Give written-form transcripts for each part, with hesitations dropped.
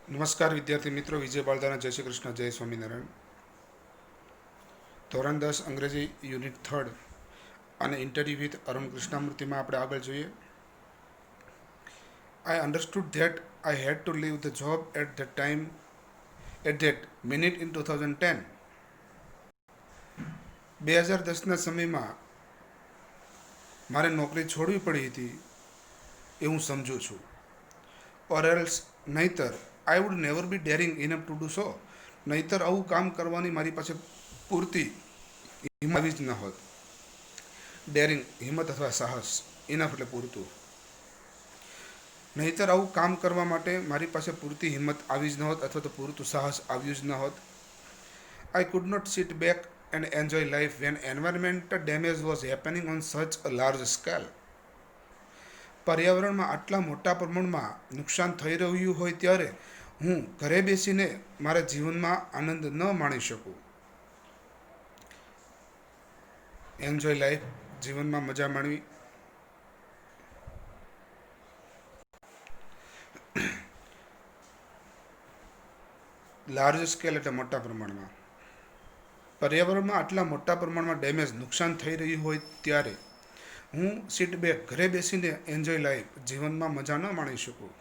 નમસ્કાર વિદ્યાર્થી મિત્રો, વિજય બાલદાના જય શ્રી કૃષ્ણ, જય સ્વામિનારાયણ. ધોરણ 10 અંગ્રેજી યુનિટ 3 અને ઇન્ટરવ્યુ વિથ અરુણ કૃષ્ણમૂર્તિમાં આપણે આગળ જોઈએ. I understood that I had to leave the job at that minute in 2010. 2010ના સમયમાં મારે નોકરી છોડવી પડી હતી એ હું સમજું છું. ઓર એલ્સ નહીતર I would never be daring enough to do સો. નહીતર આવું કામ કરવાની મારી પાસે પૂરતી હિંમત આવી જ ન હોત. ડેરિંગ હિંમત અથવા સાહસ, ઇનફ એટલે પૂરતું. નહીતર આવું કામ કરવા માટે મારી પાસે પૂરતી હિંમત આવી જ ન હોત અથવા તો પૂરતું સાહસ આવ્યું જ ન હોત. I could not sit back and enjoy life when environment damage was happening on such a large scale. પર્યાવરણમાં આટલા મોટા પ્રમાણમાં નુકસાન થઈ રહ્યું હોય ત્યારે હું ઘરે બેસીને મારા જીવનમાં આનંદ ન માણી શકું. એન્જોય લાઈફ, જીવનમાં મજા માણવી. લાર્જ સ્કેલ એટલે મોટા પ્રમાણમાં. પર્યાવરણમાં આટલા મોટા પ્રમાણમાં ડેમેજ, નુકસાન થઈ રહ્યું હોય ત્યારે હું સીટ બેક, ઘરે બેસીને એન્જોય લાઈફ, જીવનમાં મજા ન માણી શકું.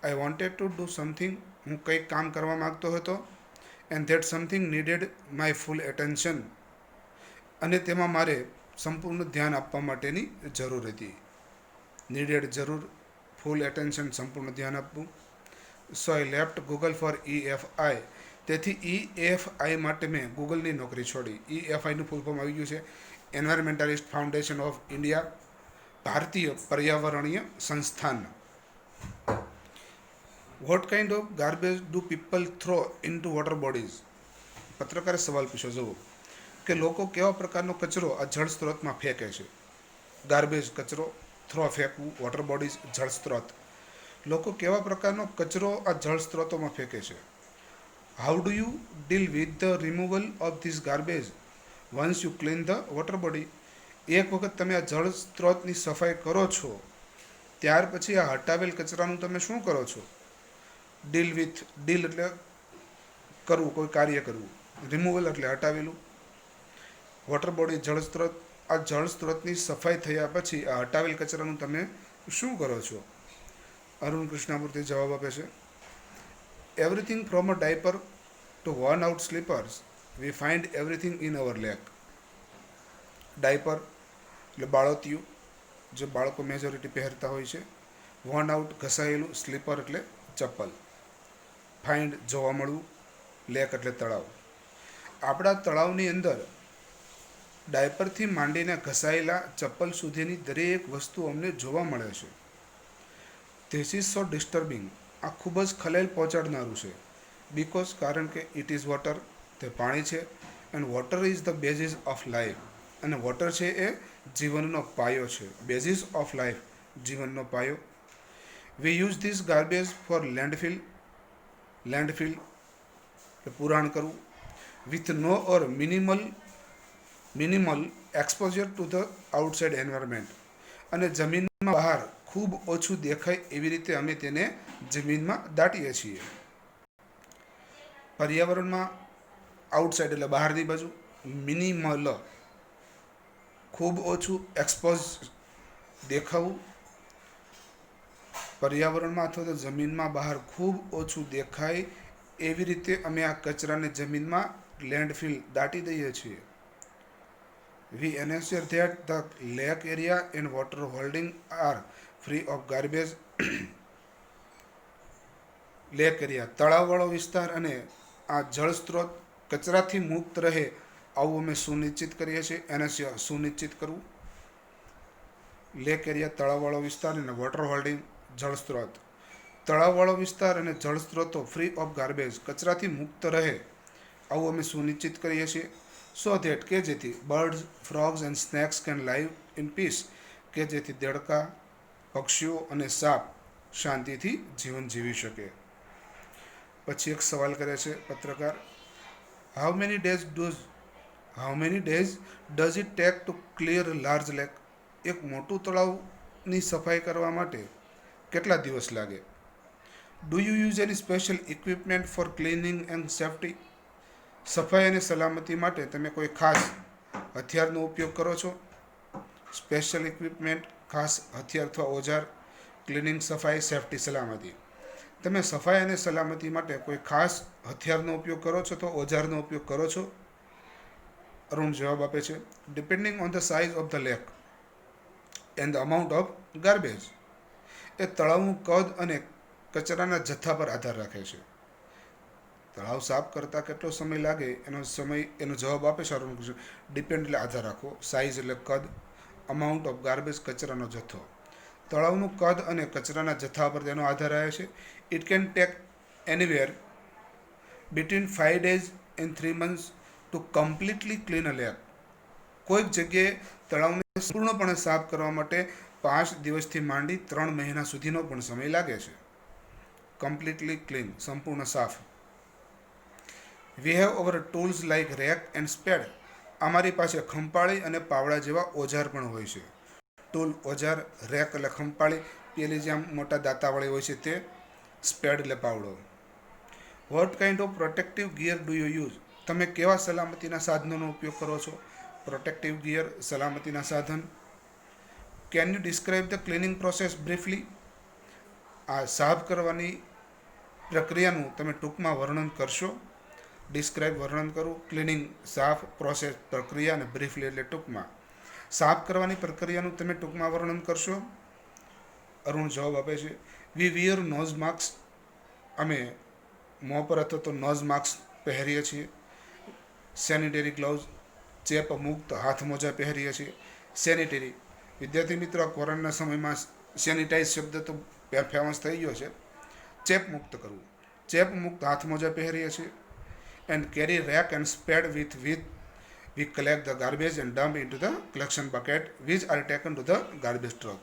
I wanted to do something, હું કંઈક કામ કરવા માગતો હતો. And that something needed my full attention, અને તેમાં મારે સંપૂર્ણ ધ્યાન આપવા માટેની જરૂર હતી. નીડેડ જરૂર, ફૂલ એટેન્શન સંપૂર્ણ ધ્યાન આપવું. So I left Google for EFI. તેથી EFI માટે મેં ગૂગલની નોકરી છોડી. EFIનું ફૂલ ફોર્મ આવી ગયું છે એન્વાયરમેન્ટાલિસ્ટ ફાઉન્ડેશન ઓફ ઇન્ડિયા, ભારતીય પર્યાવરણીય સંસ્થાન. What kind of garbage do people throw into water bodies. પત્રકારે સવાલ પૂછ્યો, જુઓ કે લોકો કેવા પ્રકારનો કચરો આ જળ સ્ત્રોતમાં ફેંકે છે. ગાર્બેજ કચરો, થ્રો ફેંકવું, વોટર બોડીઝ જળ સ્ત્રોત. લોકો કેવા પ્રકારનો કચરો આ જળ સ્ત્રોતોમાં ફેંકે છે. How do you deal with the removal of this garbage once you clean the water body. એક વખત તમે આ જળ સ્ત્રોતની સફાઈ કરો છો ત્યાર પછી આ હટાવેલ કચરાનું તમે શું કરો છો. ડીલ વિથ, ડીલ એટલે કરવું, કોઈ કાર્ય કરવું. રિમૂવલ એટલે હટાવેલું. વોટર બોડી જળ સ્ત્રોત, આ જળ સ્ત્રોતની સફાઈ થયા પછી આ હટાવેલ કચરાનું તમે શું કરો છો. અરુણ કૃષ્ણમૂર્તિ જવાબ આપે છે, everything from a diaper to worn out slippers we find everything in our lake. Diaper એટલે બાળોતિયું, જે બાળકો મેજોરિટી પહેરતા હોય છે. વર્ન આઉટ ઘસાયેલું, સ્લીપર એટલે ચપ્પલ. ફાઇન્ડ જોવા મળવું, લેક એટલે તળાવ. આપણા તળાવની અંદર ડાયપરથી માંડીને ઘસાયેલા ચપ્પલ સુધીની દરેક વસ્તુ અમને જોવા મળે છે. ધીસ ઇઝ સો ડિસ્ટર્બિંગ, આ ખૂબ જ ખલેલ પહોંચાડનારું છે. બિકોઝ, કારણ કે ઇટ ઇઝ વોટર, તે પાણી છે. And water is the basis of life, અને વોટર છે એ જીવનનો પાયો છે. બેઝિસ ઓફ લાઈફ, જીવનનો પાયો. We use this garbage for landfill. Landfill એટલે પુરાણ કરવું. With no or minimal exposure to the outside environment, અને જમીનમાં બહાર ખૂબ ઓછું દેખાય એવી રીતે અમે તેને જમીનમાં દાટીએ છીએ. પર્યાવરણમાં આઉટસાઇડ એટલે બહારની બાજુ, મિનિમલ ખૂબ ઓછું, એક્સપોઝ દેખાવું. પર્યાવરણમાં અથવા તો જમીનમાં બહાર ખૂબ ઓછું દેખાય એવી રીતે અમે આ કચરાને જમીનમાં લેન્ડફિલ દાટી દઈએ છીએ. We ensure that the lake area and water holding are free of garbage. Lake area, તળાવવાળો વિસ્તાર અને આ જળ સ્ત્રોત કચરાથી મુક્ત રહે આવું અમે સુનિશ્ચિત કરીએ છીએ. એને સુનિશ્ચિત કરવું. લેક એરિયા તળાવવાળો વિસ્તાર અને વોટર હોલ્ડિંગ જળ સ્ત્રોત. તળાવવાળો વિસ્તાર અને જળ સ્ત્રોતો ફ્રી ઓફ ગાર્બેજ, કચરાથી મુક્ત રહે આવું અમે સુનિશ્ચિત કરીએ છીએ. સો ધેટ, કે જેથી birds, frogs and snakes can live in peace, કે જેથી દેડકા, પક્ષીઓ અને સાપ શાંતિથી જીવન જીવી શકે. પછી એક સવાલ કરે છે પત્રકાર, how many days does it take to clear large lake. એક મોટું તળાવની સફાઈ કરવા માટે કેટલા દિવસ લાગે. Do you use any special equipment for cleaning and safety? સફાઈ અને સલામતી માટે તમે કોઈ ખાસ હથિયારનો ઉપયોગ કરો છો? સ્પેશિયલ ઇક્વિપમેન્ટ, ખાસ હથિયાર અથવા ઓજાર, ક્લિનિંગ સફાઈ, સેફ્ટી સલામતી. તમે સફાઈ અને સલામતી માટે કોઈ ખાસ હથિયારનો ઉપયોગ કરો છો તો ઓજારનો ઉપયોગ કરો છો? અરુણ જવાબ આપે છે, depending on the size of the lake and the amount of garbage. એ તળાવનું કદ અને કચરાના જથ્થા પર આધાર રાખે છે. તળાવ સાફ કરતાં કેટલો સમય લાગે એનો જવાબ આપે છે અરુણ કૃષ્ણ. ડિપેન્ડ એટલે આધાર રાખો, સાઇઝ એટલે કદ, અમાઉન્ટ ઓફ ગાર્બેજ કચરાનો જથ્થો. તળાવનું કદ અને કચરાના જથ્થા પર તેનો આધાર રહે છે. It can take anywhere between 5 days and 3 months two completely clean a lake. કોઈક જગ્યાએ તળાવને સંપૂર્ણપણે સાફ કરવા માટે 5 દિવસથી માંડી 3 મહિના સુધીનો પણ સમય લાગે છે. કમ્પ્લીટલી ક્લીન, સંપૂર્ણ સાફ. We have our tools like rake and spade. અમારી પાસે ખંપાળી અને પાવડા જેવા ઓજાર પણ હોય છે. ટૂલ ઓજાર, રેક એટલે ખંપાળી, પેલી જેમ મોટા દાંતાવાળી હોય છે તે, સ્પેડ એટલે પાવડો. Vote kind of protective gear do you use? તમે કેવા સલામતીના સાધનોનો ઉપયોગ કરો છો? પ્રોટેક્ટિવ ગિયર, સલામતીના સાધન. Can you describe the cleaning process briefly? આ સાફ કરવાની પ્રક્રિયાનું તમે ટૂંકમાં વર્ણન કરશો? ડિસ્ક્રાઇબ વર્ણન કરું, ક્લિનિંગ સાફ, પ્રોસેસ પ્રક્રિયા અને બ્રીફલી એટલે ટૂંકમાં. સાફ કરવાની પ્રક્રિયાનું તમે ટૂંકમાં વર્ણન કરશો? અરુણ જવાબ આપે છે, વી વિયર નોઝ માસ્ક. અમે મોં પર અથવા તો નોઝ માસ્ક પહેરીએ છીએ. સેનિટરી ગ્લવ્સ, ચેપ મુક્ત હાથ મોજા પહેરીએ છીએ. સેનિટરી, વિદ્યાર્થી મિત્રો, કોરોનાના સમયમાં સેનિટાઈઝ શબ્દ તો ફેમસ થઈ ગયો છે. ચેપ મુક્ત કરવું, ચેપ મુક્ત હાથ મોજા પહેરીએ છીએ. And carry rake and spade with we collect the garbage and dump into the collection bucket which are taken to the garbage truck.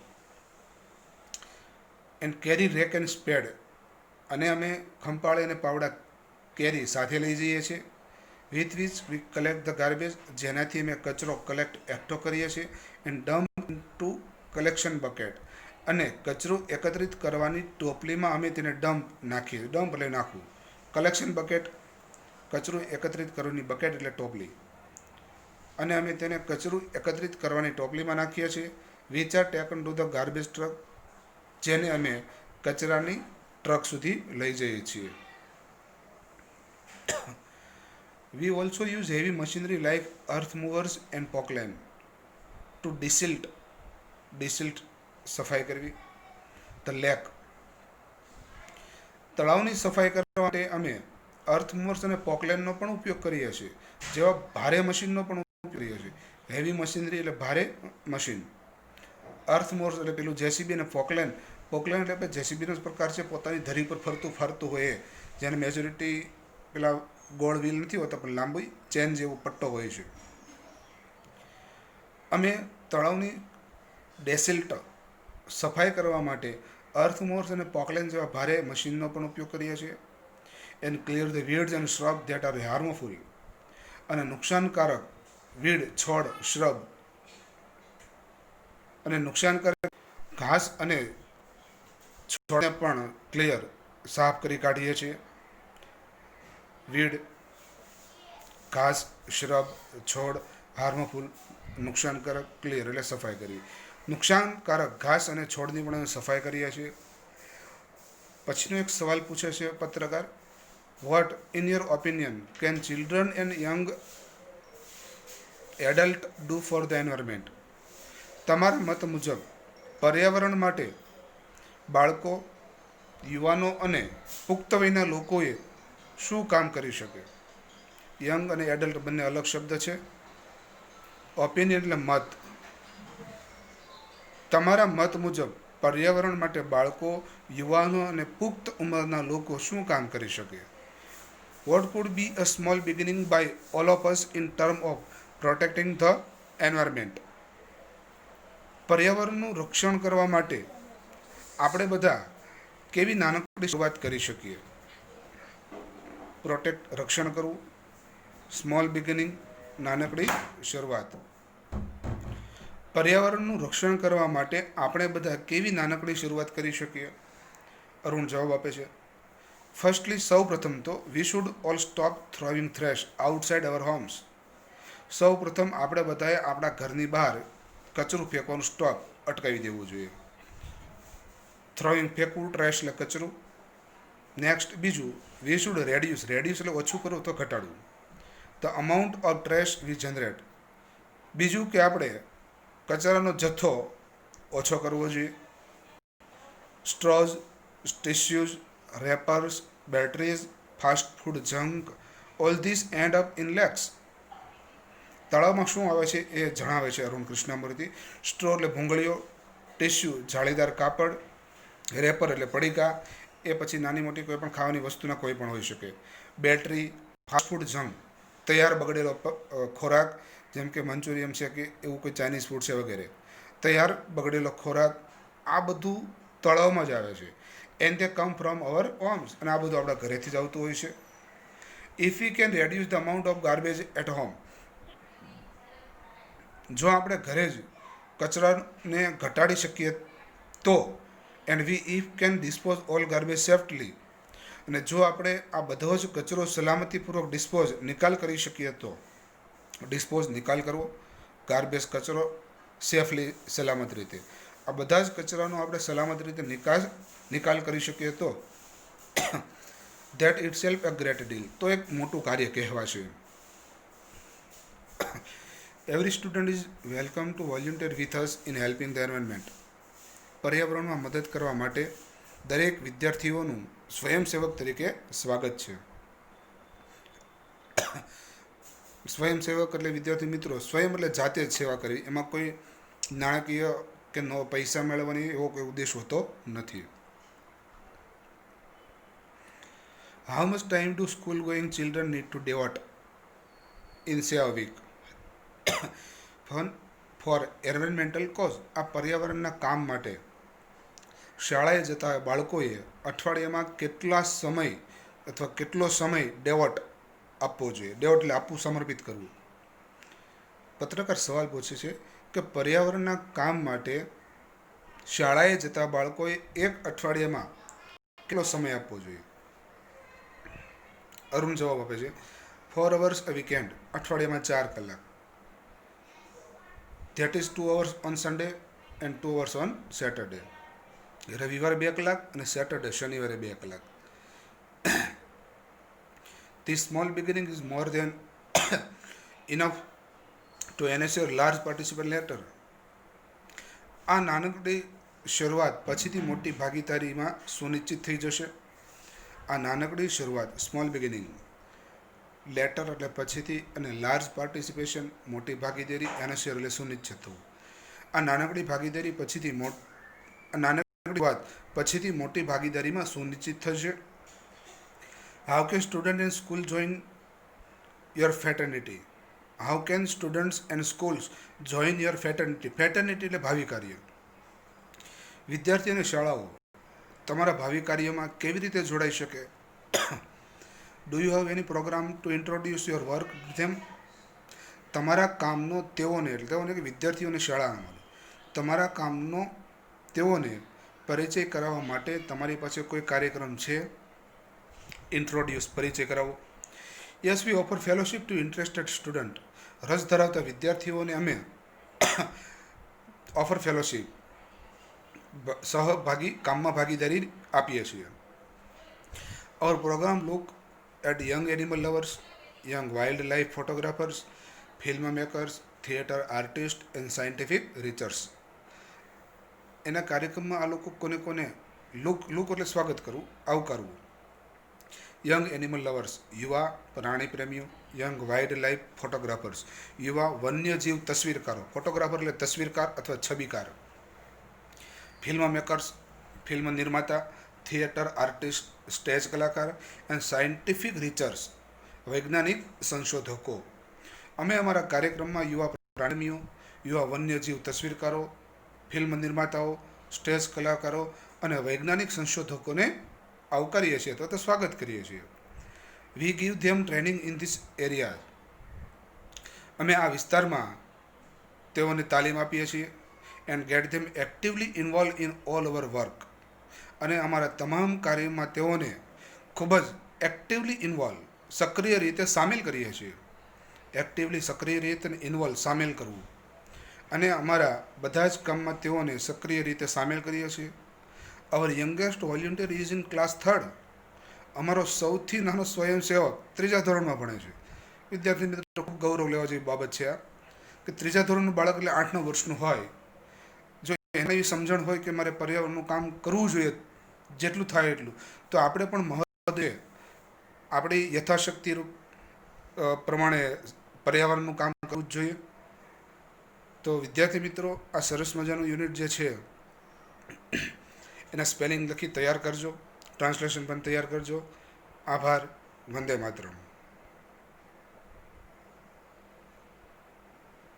And carry rake and spade. અને અમે ખંપાળી અને પાવડા કેરી સાથે લઈ જઈએ છીએ. With which we collect the garbage, જેનાથી અમે કચરો એકઠો કરીએ છીએ. And dump to collection bucket, અને કચરો એકત્રિત કરવાની ટોપલીમાં અમે તેને નાખીએ. ડમ્પ એટલે નાખવું. કલેક્શન બકેટ, કચરો એકત્રિત કરવાની બકેટ એટલે ટોપલી. અને અમે તેને કચરું એકત્રિત કરવાની ટોપલીમાં નાખીએ છીએ. Which are taken to the garbage truck, જેને અમે કચરાની ટ્રક સુધી લઈ જઈએ છીએ. We also use heavy machinery like earth movers and Poclain to desilt સફાઈ કરવી. ધ લેક, તળાવની સફાઈ કરવા માટે અમે અર્થ મૂવર્સ અને પોકલેનનો પણ ઉપયોગ કરીએ છીએ. જેવા ભારે મશીનનો પણ ઉપયોગ કરીએ છીએ. હેવી મશીનરી એટલે ભારે મશીન. અર્થ મૂવર્સ એટલે પેલું જેસીબી, અને પોકલેન એટલે જેસીબીનો જ પ્રકાર છે, પોતાની ધરી પર ફરતું હોય એ, જેને મેજોરિટી પેલા ગોળ વ્હીલ નથી હોતા પણ લાંબી ચેન જેવો પટ્ટો હોય છે. અમે તળાવની ડેસિલ્ટ સફાઈ કરવા માટે અર્થ મૂવર્સ અને પોકલેન જેવા ભારે મશીનનો પણ ઉપયોગ કરીએ છીએ. And clear the weeds and shrub that are harmful. અને નુકસાનકારક વીડ, છોડ, શ્રબ અને નુકસાનકારક ઘાસ અને છોડને પણ ક્લિયર સાફ કરી કાઢીએ છીએ. વીડ, ઘાસ, શ્રબ, છોડ, હાર્મફુલ નુકસાનકારક, ક્લિયર એટલે સફાઈ કરવી. નુકસાનકારક ઘાસ અને છોડની પણ સફાઈ કરીએ છીએ. પછીનો એક સવાલ પૂછે છે પત્રકાર, what in your opinion can children and young adult do for the environment? તમારા મત મુજબ પર્યાવરણ માટે બાળકો, યુવાનો અને પુખ્ત વયના લોકોએ શું કામ કરી શકે? યંગ અને એડલ્ટ બંને અલગ શબ્દ છે. ઓપિનિયન એટલે મત. તમારા મત મુજબ પર્યાવરણ માટે બાળકો, યુવાનો અને પુખ્ત ઉંમરના લોકો શું કામ કરી શકે? What could be a small beginning by all of us in term of protecting the environment? પર્યાવરણનું રક્ષણ કરવા માટે આપણે બધા કેવી નાનકડી શરૂઆત કરી શકીએ? રક્ષણ કરવું, સ્મોલ બિગિનિંગ, નાનકડી શરૂઆત. પર્યાવરણનું રક્ષણ કરવા માટે આપણે બધા કેવી નાનકડી શરૂઆત કરી શકીએ? અરુણ જવાબ આપે છે, ફર્સ્ટલી સૌ પ્રથમ તો we should all stop throwing trash outside our homes. સૌ પ્રથમ આપણે બધાએ આપણા ઘરની બહાર કચરું ફેંકવાનું સ્ટોપ અટકાવી દેવું જોઈએ. થ્રોવિંગ ફેંકવું, ટ્રેશ એટલે કચરું. નેક્સ્ટ બીજું, વી શુડ રેડ્યુસ. રેડ્યુસ એટલે ઓછું કરવું તો ઘટાડવું. The amount of trash we generate. બીજું કે આપણે કચરાનો જથ્થો ઓછો કરવો જોઈએ. Straws, tissues, wrappers, batteries, fast food junk, all this end up in lakes. તળાવમાં શું આવે છે એ જણાવે છે અરુણ કૃષ્ણમૂર્તિ. સ્ટ્રો એટલે ભૂંગળીઓ, ટિશ્યુ જાળીદાર કાપડ, રેપર એટલે પડીકા, એ પછી નાની મોટી કોઈ પણ ખાવાની વસ્તુના કોઈ પણ હોઈ શકે. બેટરી, ફાસ્ટફૂડ જંક તૈયાર બગડેલો ખોરાક, જેમ કે મંચુરિયમ છે કે એવું કોઈ ચાઇનીઝ ફૂડ છે વગેરે. તૈયાર બગડેલો ખોરાક, આ બધું તળાવમાં જ આવે છે. And they come from our homes. અને આ બધું આપણા ઘરેથી જ આવતું હોય છે. If we can reduce the amount of garbage at home. જો આપણે ઘરે જ કચરાને ઘટાડી શકીએ તો, and we if can dispose all garbage safely. અને જો આપણે આ બધો જ કચરો સલામતીપૂર્વક નિકાલ કરી શકીએ તો, નિકાલ કરવો, ગાર્બેજ કચરો સેફલી સલામત રીતે, આ બધા જ કચરાનો આપણે સલામત રીતે નિકાલ કરી શકીએ તો that it self a great deal. તો એક મોટું કાર્ય કહેવાશે. Every student is welcome to volunteer with us in helping the environment. પર્યાવરણમાં મદદ કરવા માટે દરેક વિદ્યાર્થીઓનું સ્વયંસેવક તરીકે સ્વાગત છે. સ્વયંસેવક એટલે વિદ્યાર્થી મિત્રો, સ્વયં એટલે જાતે જ સેવા કરવી, એમાં કોઈ નાણાકીય કે પૈસા મેળવવાની એવો કોઈ ઉદ્દેશ હોતો નથી. How much time do school going children need to devote in say a week for environmental cause. આ પર્યાવરણના કામ માટે શાળાએ જતા બાળકોએ અઠવાડિયામાં કેટલો સમય ડેવોટ આપવો જોઈએ. ડેવોટ એટલે આપવું, સમર્પિત કરવું. પત્રકાર સવાલ પૂછે છે કે પર્યાવરણના કામ માટે શાળાએ જતા બાળકોએ એક અઠવાડિયામાં કેટલો સમય આપવો જોઈએ. અરુણ જવાબ આપે છે 4 hours a weekend. અઠવાડિયામાં 4 કલાક. That is 2 hours on Sunday and 2 hours on Saturday. રવિવારે 2 કલાક અને સેટરડે શનિવારે 2 કલાક. This small beginning is more than enough to ensure large participation later. આ નાનકડી શરૂઆત પછીથી મોટી ભાગીદારીમાં સુનિશ્ચિત થઈ જશે. આ નાનકડી શરૂઆત, સ્મોલ બિગિનિંગ, લેટર એટલે પછીથી, અને લાર્જ પાર્ટિસિપેશન મોટી ભાગીદારી, એનશ્યોર એટલે સુનિશ્ચિત થવું. આ નાનકડી ભાગીદારી પછીથી મોટી ભાગીદારીમાં સુનિશ્ચિત થશે. How can student and school join your fraternity. How can students and schools join your fraternity. Fraternity એટલે ભાવિ કાર્ય. વિદ્યાર્થી અને શાળાઓ તમારા ભાવિ કાર્યમાં કેવી રીતે જોડાઈ શકે? Do you have any program to introduce your work them. તમારા કામનો તેઓને કે વિદ્યાર્થીઓને શાળામાં તમારા કામનો તેઓને પરિચય કરાવવા માટે તમારી પાસે કોઈ કાર્યક્રમ છે? ઇન્ટ્રોડ્યુસ, પરિચય કરાવો. Yes, we offer fellowship to interested student. રસ ધરાવતા વિદ્યાર્થીઓને અમે ઓફર ફેલોશિપ, કામમાં ભાગીદારી આપીએ છીએ. Our program look at young animal lovers, young wild life photographers, film makers, theatre artist and scientific research. એના કાર્યક્રમમાં આ લોકો કોને લુક એટલે સ્વાગત કરવું, આવકારવું. યંગ એનિમલ લવર્સ યુવા પ્રાણી પ્રેમીઓ. યંગ વાઇલ્ડ લાઇફ ફોટોગ્રાફર્સ યુવા વન્યજીવ તસવીરકારો. ફોટોગ્રાફર એટલે તસવીરકાર અથવા છબીકાર. ફિલ્મ મેકર્સ ફિલ્મ નિર્માતા. થિયેટર આર્ટિસ્ટ સ્ટેજ કલાકાર. એન્ડ સાયન્ટિફિક રિસર્ચ વૈજ્ઞાનિક સંશોધકો. અમે અમારા કાર્યક્રમમાં યુવા પ્રાણીઓ, યુવા વન્યજીવ તસવીરકારો, ફિલ્મ નિર્માતાઓ, સ્ટેજ કલાકારો અને વૈજ્ઞાનિક સંશોધકોને આવકારીએ છીએ તો સ્વાગત કરીએ છીએ. We give them training in this area. અમે આ વિસ્તારમાં તેઓને તાલીમ આપીએ છીએ. And gate them actively involve in all hour work. અને અમારા તમામ કાર્યમાં તેઓને ખૂબ જ એક્ટિવલી ઇન્વોલ્વ, સક્રિય રીતે સામેલ કરીએ છીએ. એક્ટિવલી સક્રિય રીતે ઇન્વોલ્વ સામેલ કરવું, અને અમારા બધા જ કામમાં તેઓને સક્રિય રીતે સામેલ કરીએ છીએ. Our youngest volunteer is in class third. અમારો સૌથી નાનો સ્વયંસેવક 3જા ધોરણમાં ભણે છે. વિદ્યાર્થી મિત્રો, ખૂબ ગૌરવ લેવા જેવી બાબત છે આ, કે 3જા ધોરણનું બાળક એટલે 8-9 વર્ષનું હોય, જો એને એવી સમજણ હોય કે મારે પર્યાવરણનું કામ કરવું જોઈએ જેટલું થાય એટલું, તો આપણે પણ મહત્વ આપણી યથાશક્તિ પ્રમાણે પર્યાવરણનું કામ કરવું જ જોઈએ. તો વિદ્યાર્થી મિત્રો, આ સરસ મજાનું યુનિટ જે છે એના સ્પેલિંગ લખી તૈયાર કરજો, ટ્રાન્સલેશન પણ તૈયાર કરજો. આભાર. વંદે માતરમ.